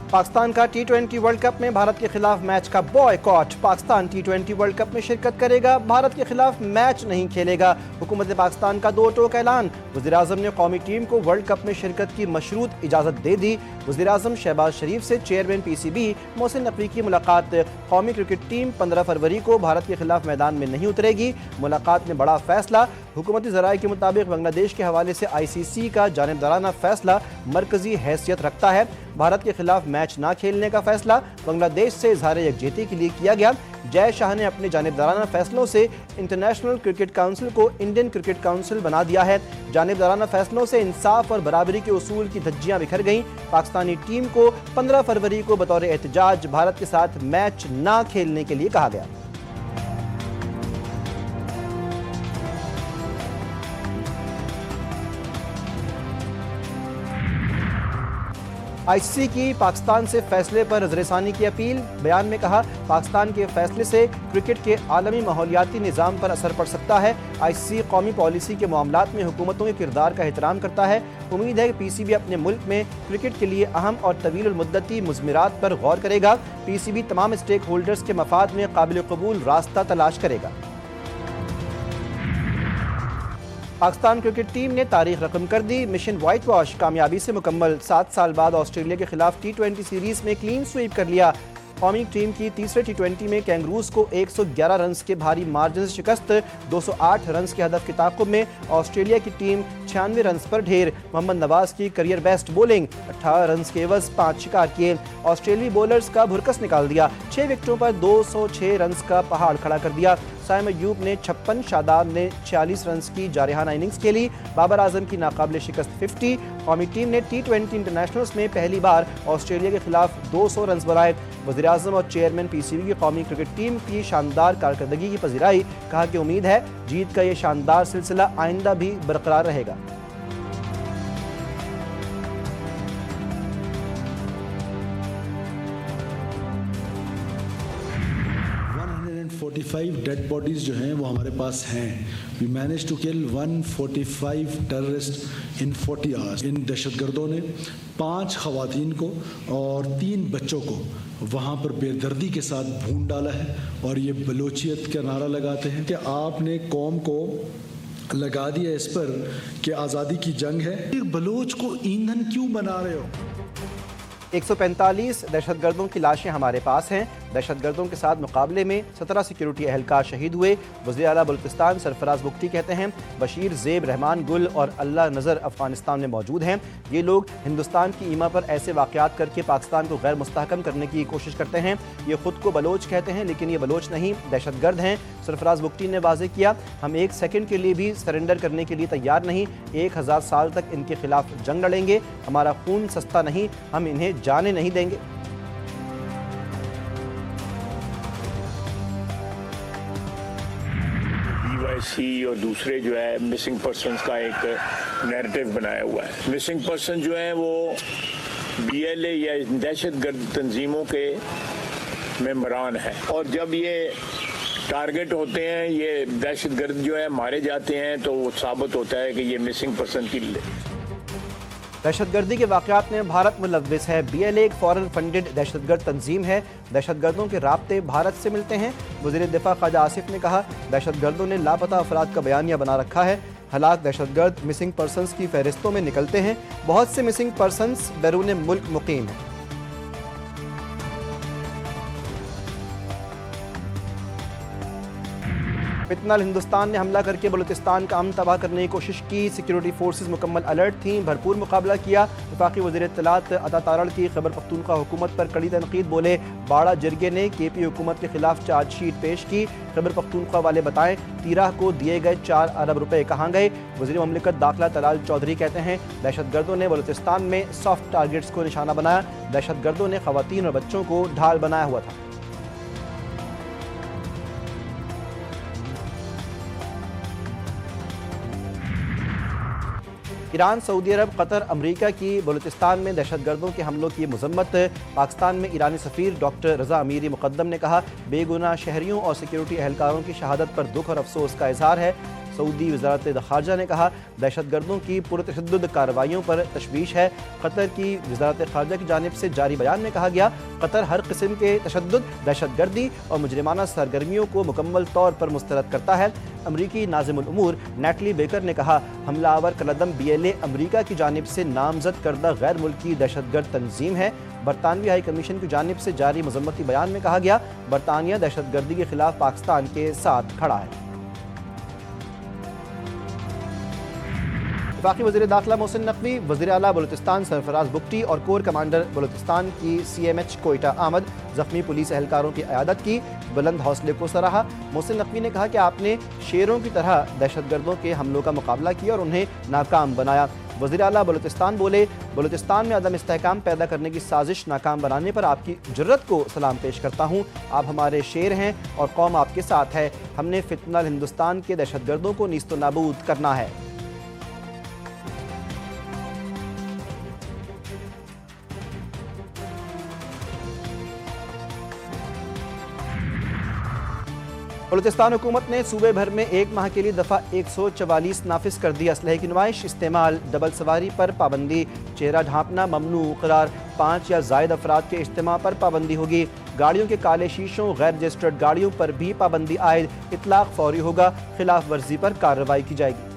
पाकिस्तान का T20 world cup में भारत के खिलाफ मैच का boycott. Pakistan T20 world cup में शिरकत करेगा, भारत के खिलाफ मैच नहीं खेलेगा। हुकूमत पाकिस्तान का दो टोक ऐलान। वज़ीर-ए-आज़म ने कौमी टीम को वर्ल्ड कप में शिरकत की मशरूत इजाज़त दे दी। वज़ीर-ए-आज़म शहबाज शरीफ से चेयरमैन PCB मोहसिन नकवी की मुलाकात। कौमी क्रिकेट टीम 15 फरवरी को भारत के खिलाफ मैदान में नहीं उतरेगी। मुलाकात में बड़ा फैसला। हुकूमती ज़राए के मुताबिक बांग्लादेश के हवाले से ICC का जानिबदाराना फैसला मरकजी हैसियत रखता है। भारत के खिलाफ मैच ना खेलने का फैसला बांग्लादेश से इजहार यकजहती के लिए किया गया। जय शाह ने अपने जानिबदाराना फैसलों से इंटरनेशनल क्रिकेट काउंसिल को इंडियन क्रिकेट काउंसिल बना दिया है। जानिबदाराना फैसलों से इंसाफ और बराबरी के उसूल की धज्जियां बिखर गईं। पाकिस्तानी टीम को 15 फरवरी को बतौर एहतजाज भारत के साथ मैच ना खेलने के लिए कहा गया। ICC की पाकिस्तान से फैसले पर नज़रसानी की अपील। बयान में कहा, पाकिस्तान के फैसले से क्रिकेट के आलमी माहौलियाती निज़ाम पर असर पड़ सकता है। ICC कौमी पॉलिसी के मामलात में हुकूमतों के किरदार का एहतराम करता है। उम्मीद है कि PCB अपने मुल्क में क्रिकेट के लिए अहम और तवील मुद्दती मुज़मिरात पर गौर करेगा। PCB तमाम स्टेक होल्डर्स के मफाद में काबिल कबूल रास्ता तलाश करेगा। पाकिस्तान क्रिकेट टीम ने तारीख रकम कर दी। मिशन व्हाइट वॉश कामयाबी से मुकम्मल। 7 साल बाद ऑस्ट्रेलिया के खिलाफ T20 सीरीज में क्लीन स्वीप कर लिया। कौमी टीम की तीसरे T20 में कैंगरूज को 111 रन के भारी मार्जिन से शिकस्त। 208 रन के हदफ के ताक़ुब में ऑस्ट्रेलिया की टीम 96 रन पर ढेर। मोहम्मद नवाज की करियर बेस्ट बॉलिंग, 18 रन के एवज 5 शिकार किए। ऑस्ट्रेलियाई बॉलर्स का भुरकस निकाल दिया। 6 विकेटों पर 206 रन का पहाड़ खड़ा कर दिया। साइम अयूब ने 56, शादाब ने 46 रन की जारहाना इनिंग्स खेली। बाबर आजम की नाकाबिले शिकस्त 50। कौमी टीम ने T20 इंटरनेशनल्स में पहली बार ऑस्ट्रेलिया के खिलाफ 200 रन बनाए। वज़ीर-ए-आज़म और चेयरमैन PCB की कौमी क्रिकेट टीम की शानदार कारकर्दगी की पजीराई। कहा कि उम्मीद है जीत का ये शानदार सिलसिला आइंदा भी बरकरार रहेगा। डेड बॉडीज जो हैं वो हमारे पास हैं। We manage to kill 145 terrorist in 40 hours. इन दहशतगर्दों ने 5 खवातीन को और 3 बच्चों को वहाँ पर बेदर्दी के साथ भून डाला है। और ये बलोचियत का नारा लगाते हैं कि आपने कौम को लगा दिया इस पर कि आज़ादी की जंग है। बलोच को ईंधन क्यों बना रहे हो? 145 दहशतगर्दों की लाशें हमारे पास हैं। दहशतगर्दों के साथ मुकाबले में 17 सिक्योरिटी एहलकार शहीद हुए। वज़ीर आला बलूचिस्तान सरफराज बुख्ती कहते हैं, बशीर, ज़ेब, रहमान गुल और अल्लाह नज़र अफगानिस्तान में मौजूद हैं। ये लोग हिंदुस्तान की ईमा पर ऐसे वाक़यात करके पाकिस्तान को गैर मुस्तहकम करने की कोशिश करते हैं। ये खुद को बलोच कहते हैं, लेकिन ये बलोच नहीं, दहशतगर्द हैं। सरफराज बुख्ती ने वाज़ेह किया, हम 1 सेकंड के लिए भी सरेंडर करने के लिए तैयार नहीं। 1000 साल तक इनके खिलाफ जंग लड़ेंगे। हमारा खून सस्ता नहीं, हम इन्हें जाने नहीं देंगे। और दूसरे जो है मिसिंग पर्सन्स का एक नैरेटिव बनाया हुआ है। मिसिंग पर्सन जो है वो BLA या दहशतगर्द तंजीमों के मेंबरान है, और जब ये टारगेट होते हैं, ये दहशतगर्द जो है मारे जाते हैं, तो वो साबित होता है कि ये मिसिंग पर्सन की दहशतगर्दी के वाक़यात में भारत मुलव्विस है। BLA एक फॉरेन फंडेड दहशतगर्द तंजीम है। दहशतगर्दों के राब्ते भारत से मिलते हैं। वज़ीर दिफा ख्वाजा आसिफ ने कहा, दहशतगर्दों ने लापता अफराद का बयानिया बना रखा है। हलाक दहशतगर्द मिसिंग पर्सनस की फहरिस्तों में निकलते हैं। बहुत से मिसिंग पर्सनस बैरून मुल्क मुकीम हैं। फितनल हिंदुस्तान ने हमला करके बलूचिस्तान का अमन तबाह करने की कोशिश की। सिक्योरिटी फोर्सेस मुकम्मल अलर्ट थीं, भरपूर मुकाबला किया। वफाकी वज़ीर इत्तलात अता तारड़ की खैबर पख्तूनख्वा हुकूमत पर कड़ी तनकीद। बोले, बाड़ा जिरगे ने KP हुकूमत के खिलाफ चार्जशीट पेश की। खैबर पख्तूनख्वा वाले बताएं, तीराह को दिए गए 4 अरब रुपए कहाँ गए? वज़ीर ममलिकत दाखिला तलाल चौधरी कहते हैं, दहशतगर्दों ने बलूचिस्तान में सॉफ्ट टारगेट्स को निशाना बनाया। दहशतगर्दों ने खवातीन और बच्चों को ढाल बनाया हुआ था। ईरान, सऊदी अरब, कतर, अमरीका की बलूचिस्तान में दहशतगर्दों के हमलों की मजम्मत। पाकिस्तान में ईरानी सफ़ीर डॉक्टर रज़ा अमीरी मुक़द्दम ने कहा, बेगुनाह शहरियों और सिक्योरिटी एहलकारों की शहादत पर दुख और अफसोस का इजहार है। सऊदी वज़ारत ख़ारजा ने कहा, दहशतगर्दों की पुरतशद्दुद कार्रवाइयों पर तशवीश है। कतर की वज़ारत ख़ारजा की जानिब से जारी बयान में कहा गया, कतर हर किस्म के तशद्दुद, दहशतगर्दी और मुजरिमाना सरगर्मियों को मुकम्मल तौर पर मुस्तरद करता है। अमरीकी नाज़िमुल उमूर नेटली बेकर ने कहा, हमलावर कलदम BLA अमरीका की जानिब से नामजद करदा गैर मुल्की दहशतगर्द तंजीम है। बरतानवी हाई कमीशन की जानिब से जारी मजम्मती बयान में कहा गया, बरतानिया दहशतगर्दी के खिलाफ पाकिस्तान के साथ खड़ा है। वफाकी वज़ीर दाखिला मोहसिन नकवी, वज़ीर आला बलूचिस्तान सरफराज बुगटी और कोर कमांडर बलूचिस्तान की CMH कोयटा आमद, जख्मी पुलिस एहलकारों की क़यादत की, बुलंद हौसले को सराहा। मोहसिन नकवी ने कहा कि आपने शेरों की तरह दहशतगर्दों के हमलों का मुकाबला किया और उन्हें नाकाम बनाया। वज़ीर आला बलूचिस्तान बोले, बलूचिस्तान में अदम इस्तेहकाम पैदा करने की साजिश नाकाम बनाने पर आपकी जुर्रत को सलाम पेश करता हूँ। आप हमारे शेर हैं और कौम आपके साथ है। हमने फितनल हिंदुस्तान के दहशतगर्दों को नीस्तो नाबूद करना है। बलूचिस्तान हुकूमत ने सूबे भर में एक माह के लिए दफ़ा 144 नाफिज कर दी। असलहे की नुमाइश, इस्तेमाल, डबल सवारी पर पाबंदी, चेहरा ढांपना ममनू करार, 5 या ज़ायद अफराद के इज्तिमा पर पाबंदी होगी। गाड़ियों के काले शीशों, गैर रजिस्टर्ड गाड़ियों पर भी पाबंदी आयद, इतलाक फौरी होगा, खिलाफ वर्जी पर कार्रवाई की जाएगी।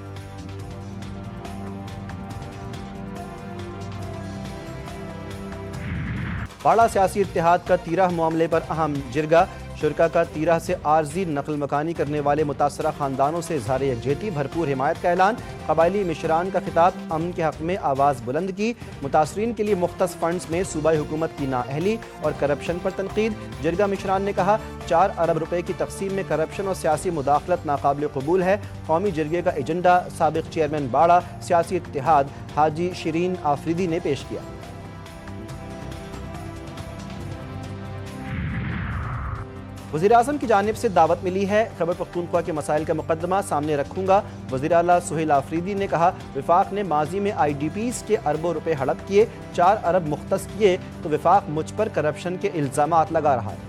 बाड़ा सियासी इत्तेहाद का तीराह मामले पर अहम जिरगा, शुरका का तीराह से आर्जी नकल मकानी करने वाले मुतासरा खानदानों से इज़हार यकजहती, भरपूर हिमायत का ऐलान, कबायली मिशरान का खिताब, अमन के हक़ में आवाज़ बुलंद की, मुतासरीन के लिए मुख्तस फंड्स में सूबाई हुकूमत की नाअहली और करप्शन पर तनकीद। जिरगा मिशरान ने कहा, 4 अरब रुपए की तकसीम में करप्शन और सियासी मुदाखलत नाकाबिल कबूल है। कौमी जिरगे का एजेंडा साबिक चेयरमैन बाड़ा सियासी इत्तेहाद हाजी शिरीन आफरीदी ने पेश किया। वज़ीर आज़म की जानिब से दावत मिली है, खैबर पख्तूनख्वा के मसाइल का मुकदमा सामने रखूंगा। वज़ीर आला सुहेल आफरीदी ने कहा, विफाक ने माजी में IDPs के अरबों रुपए हड़प किए, 4 अरब मुख्तस किए तो विफाक मुझ पर करप्शन के इल्ज़ामात लगा रहा है।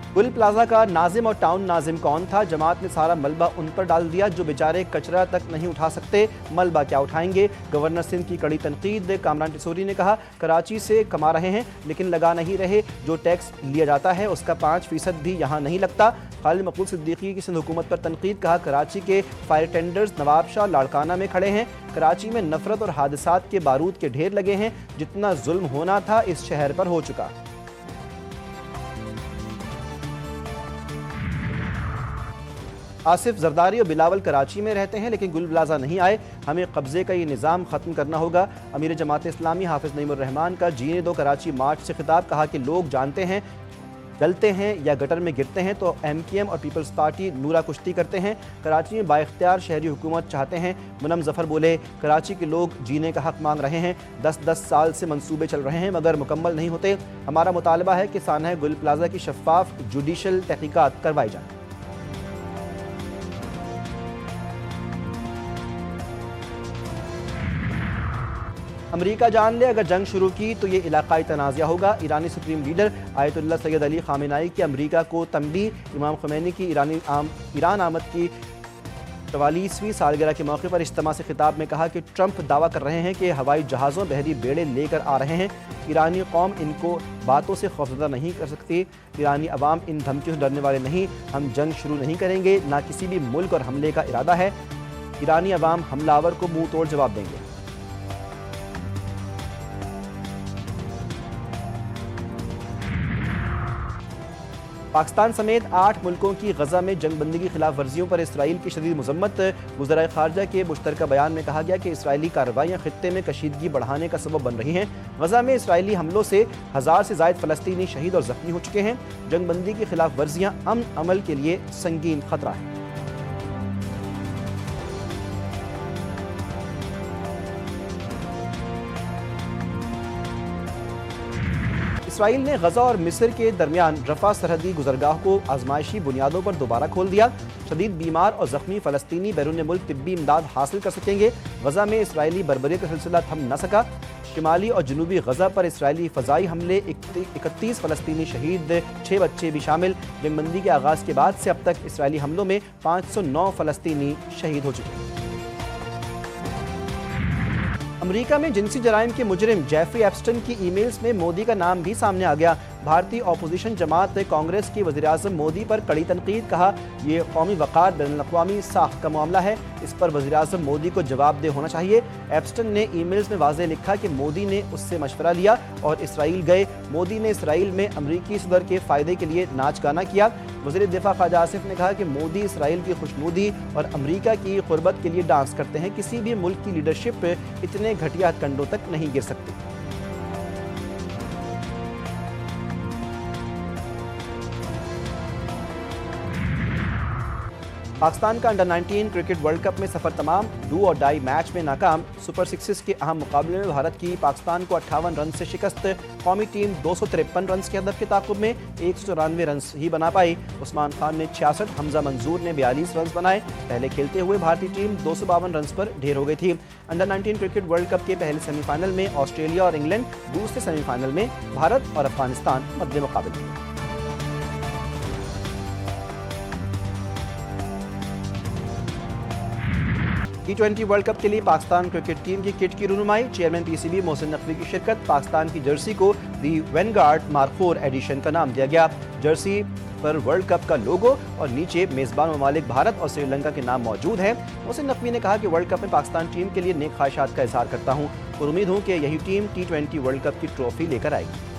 गुल प्लाजा का नाजिम और टाउन नाजिम कौन था? जमात ने सारा मलबा उन पर डाल दिया जो बेचारे कचरा तक नहीं उठा सकते, मलबा क्या उठाएंगे? गवर्नर सिंध की कड़ी तनकीद। कामरान टिसोरी ने कहा, कराची से कमा रहे हैं लेकिन लगा नहीं रहे, जो टैक्स लिया जाता है उसका 5% भी यहाँ नहीं लगता। खालिद मकबूल सिद्दीकी की सिंध हुकूमत पर तनकीद। कहा, कराची के फायर टेंडर्स नवाब शाह लाड़काना में खड़े हैं। कराची में नफरत और हादसात के बारूद के ढेर लगे हैं, जितना जुल्म होना था इस शहर पर हो चुका। आसिफ जरदारी और बिलावल कराची में रहते हैं लेकिन गुल प्लाजा नहीं आए, हमें कब्जे का ये निज़ाम ख़त्म करना होगा। अमीर जमात इस्लामी हाफिज़ नईमुर रहमान का जीने दो कराची मार्च से खिताब। कहा कि लोग जानते हैं डलते हैं या गटर में गिरते हैं तो MKM और पीपल्स पार्टी नूरा कुश्ती करते हैं। कराची में बाइख्तियार शहरी हुकूमत चाहते हैं। मुनम जफ़र बोले, कराची के लोग जीने का हक़ मांग रहे हैं, 10-10 साल से मंसूबे चल रहे हैं मगर मुकम्मल नहीं होते। हमारा मुतालबा है कि सानह गुल प्लाजा की शफ़ाफ जुडिशल तहक़ीक़ात करवाई जाए। अमरीका जान ले, अगर जंग शुरू की तो ये इलाकाई तनाज़ा होगा। ईरानी सुप्रीम लीडर आयतुल्लाह सैयद अली ख़ामेनाई की अमरीका को तंबीह। इमाम ख़ुमैनी की ईरान आमद की 44वीं सालगिरह के मौके पर इज्तिमा से खिताब में कहा कि ट्रंप दावा कर रहे हैं कि हवाई जहाज़ों बहरी बेड़े लेकर आ रहे हैं। ईरानी कौम इनको बातों से खौफजदा नहीं कर सकती। ईरानी अवाम इन धमकियों से डरने वाले नहीं। हम जंग शुरू नहीं करेंगे, ना किसी भी मुल्क और हमले का इरादा है। ईरानी अवाम हमलावर को मुंह तोड़ जवाब देंगे। पाकिस्तान समेत 8 मुल्कों की गजा में जंगबंदी की खिलाफ वर्जियों पर इसराइल की शदीद मजम्मत। वज़राए ख़ारजा के मुश्तरका बयान में कहा गया कि इसराइली कार्रवाइयाँ खित्ते में कशीदगी बढ़ाने का सबब बन रही हैं। गजा में इसराइली हमलों से 1000 से ज़ायद फ़लस्तीनी शहीद और ज़ख्मी हो चुके हैं। जंगबंदी की खिलाफ वर्जियाँ अमन अमल के लिए संगीन खतरा है। इसराइल ने गजा और मिस्र के दरमियान रफा सरहदी गुजरगाह को आजमाइशी बुनियादों पर दोबारा खोल दिया। शदीद बीमार और जख्मी फ़लस्तीनी बैरून मुल्क तिब्बी इमदाद हासिल कर सकेंगे। गजा में इसराइली बर्बरी का सिलसिला थम न सका। शिमाली और जनूबी गजा पर इसराइली फ़ज़ाई हमले, 31 फ़लस्तीनी शहीद, 6 बच्चे भी शामिल। जंगबंदी के आगाज़ के बाद से अब तक इसराइली हमलों में 509 फ़लस्तीनी शहीद हो चुके हैं। अमेरिका में जिनसी जराइम के मुजरिम जेफरी एप्स्टन की ईमेल्स में मोदी का नाम भी सामने आ गया। भारतीय ऑपोजिशन जमात कांग्रेस की वज़ीर-ए-आज़म मोदी पर कड़ी तनकीद, कहा यह कौमी वक़ार बैनुल-अक़वामी साख्त का मामला है, इस पर वज़ीर-ए-आज़म मोदी को जवाबदेह होना चाहिए। एप्स्टन ने ईमेल्स में वाज़ेह लिखा कि मोदी ने उससे मशवरा लिया और इसराइल गए। मोदी ने इसराइल में अमरीकी सदर के फ़ायदे के लिए नाच गाना किया। वज़ीर दिफ़ा ख़ाजा आसिफ ने कहा कि मोदी इसराइल की खुशनुदी और अमरीका की क़ुर्बत के लिए डांस करते हैं। किसी भी मुल्क की लीडरशिप इतने घटिया हथकंडों तक नहीं गिर सकती। पाकिस्तान का अंडर-19 क्रिकेट वर्ल्ड कप में सफर तमाम, डू और डाई मैच में नाकाम। सुपर सिक्सेस के अहम मुकाबले में भारत की पाकिस्तान को 58 रन से शिकस्त। कौमी टीम 253 रन के हदफ के ताक़ुब में 194 रन ही बना पाई। उस्मान खान ने 66, हमजा मंजूर ने 42 रन बनाए। पहले खेलते हुए भारतीय टीम 252 रन पर ढेर हो गई थी। अंडर-19 क्रिकेट वर्ल्ड कप के पहले सेमीफाइनल में ऑस्ट्रेलिया और इंग्लैंड, दूसरे सेमीफाइनल में भारत और अफगानिस्तान मद्दे मुकाबले। T20 वर्ल्ड कप के लिए पाकिस्तान क्रिकेट टीम की किट की रुनुमाई, चेयरमैन PCB मोहसिन नकवी की शिरकत। पाकिस्तान की जर्सी को दी वेनगार्ड मार्क 4 एडिशन का नाम दिया गया। जर्सी पर वर्ल्ड कप का लोगो और नीचे मेज़बान ममालिक भारत और श्रीलंका के नाम मौजूद हैं। मोहसिन नकवी ने कहा कि वर्ल्ड कप में पाकिस्तान टीम के लिए नेक ख्वाहिशात का इजहार करता हूँ और उम्मीद हूँ कि यही टीम T20 वर्ल्ड कप की ट्रॉफी लेकर आएगी।